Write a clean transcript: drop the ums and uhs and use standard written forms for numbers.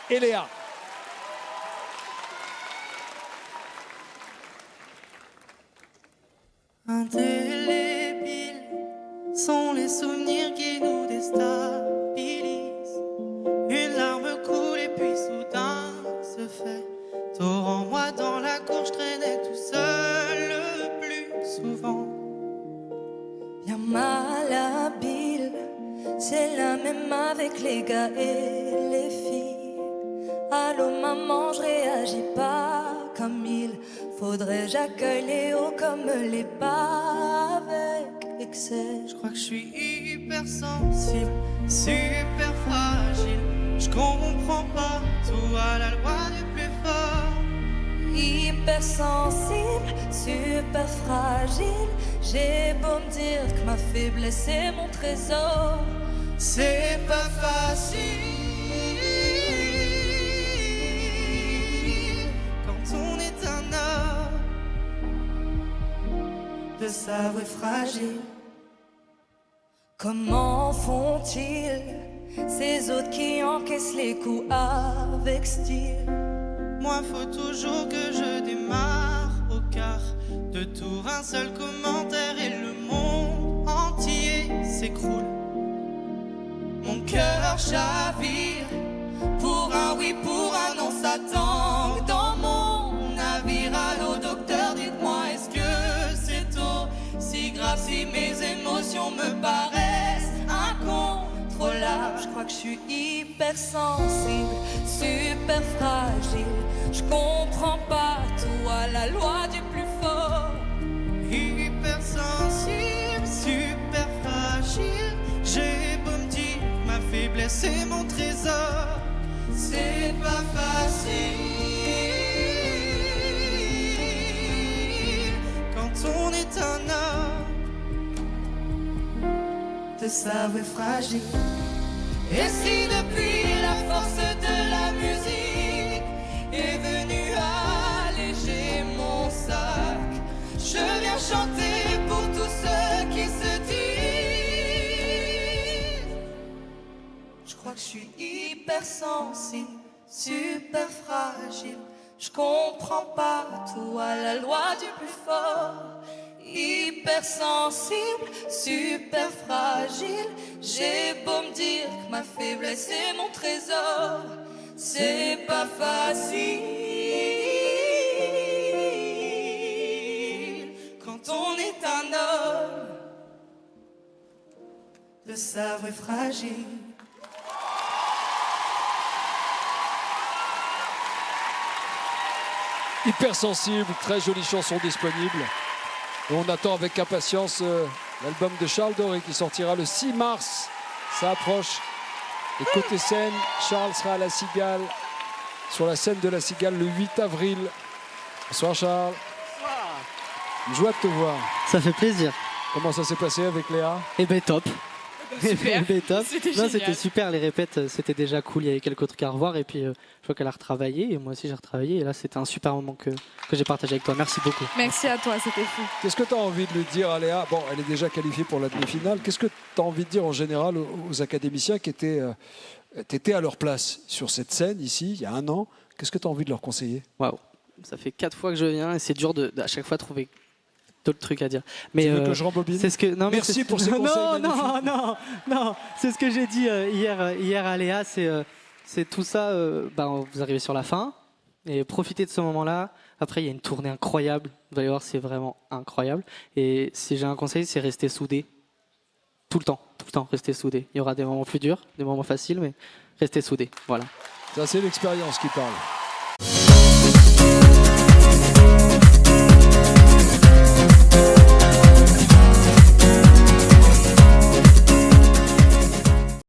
et Léa. Indélébiles sont les souvenirs qui nous déstabilisent. Une larme coule et puis soudain se fait torrent. Moi dans la cour, je traînais tout seul le plus souvent. Bien malhabile, c'est la même avec les gars et les filles. Allô maman, je réagis pas comme il faudrait. J'accueille Léo comme les pas avec excès. Je crois que je suis hyper sensible, super fragile. Je comprends pas tout à la loi du plus fort. Hypersensible, super fragile. J'ai beau me dire que ma faiblesse est mon trésor. C'est pas facile quand on est un homme de s'avouer fragile. Comment font-ils ces autres qui encaissent les coups avec style? Moi faut toujours que je démarre au quart de tour. Un seul commentaire et le monde entier s'écroule. Mon cœur chavire, pour un oui, pour un non, ça tangue dans mon navire. Allô docteur, dites-moi, est-ce que c'est aussi grave si mes émotions me paraissent incontrôlables? Je crois que je suis hypersensible, super fragile. Je comprends pas tout à la loi du plus fort. Hypersensible, super fragile. J'ai beau me dire, ma faiblesse est mon trésor. C'est pas facile quand on est un homme de s'avouer fragile. Et si depuis la force de la musique est venue alléger mon sac, je viens chanter pour tous ceux qui se disent. Je crois que je suis hypersensible, super fragile. Je comprends pas tout à la loi du plus fort. Hypersensible, super fragile. J'ai beau me dire que ma faiblesse est mon trésor. C'est pas facile quand on est un homme de s'avouer fragile. Hypersensible, très jolie chanson disponible. Et on attend avec impatience l'album de Charles Doré qui sortira le 6 mars. Ça approche. Et côté scène, Charles sera à la Cigale, sur la scène de la Cigale le 8 avril. Bonsoir Charles. Bonsoir. Une joie de te voir. Ça fait plaisir. Comment ça s'est passé avec Léa? Eh ben top. Super. Eh ben, top. C'était Non, génial. c'était super, les répètes, c'était déjà cool, il y avait quelques trucs à revoir et puis je vois qu'elle a retravaillé et moi aussi j'ai retravaillé et là c'était un super moment que j'ai partagé avec toi. Merci beaucoup. Merci à toi, c'était fou. Qu'est-ce que tu as envie de lui dire à Léa? Bon, elle est déjà qualifiée pour la demi-finale. Qu'est-ce que tu as envie de dire en général aux académiciens qui étaient à leur place sur cette scène ici, il y a un an? Qu'est-ce que tu as envie de leur conseiller? Waouh, ça fait 4 fois que je viens et c'est dur à chaque fois trouver d'autres trucs à dire. Mais Tu veux que je rembobine? c'est ce que non, mais Merci c'est- pour ces conseils magnifiques. non, c'est ce que j'ai dit hier à Léa, c'est tout ça. Vous arrivez sur la fin et profitez de ce moment-là. Après, il y a une tournée incroyable. Vous allez voir, c'est vraiment incroyable. Et si j'ai un conseil, c'est rester soudés tout le temps, rester soudés. Il y aura des moments plus durs, des moments faciles, mais restez soudés. Voilà. Ça, c'est l'expérience qui parle.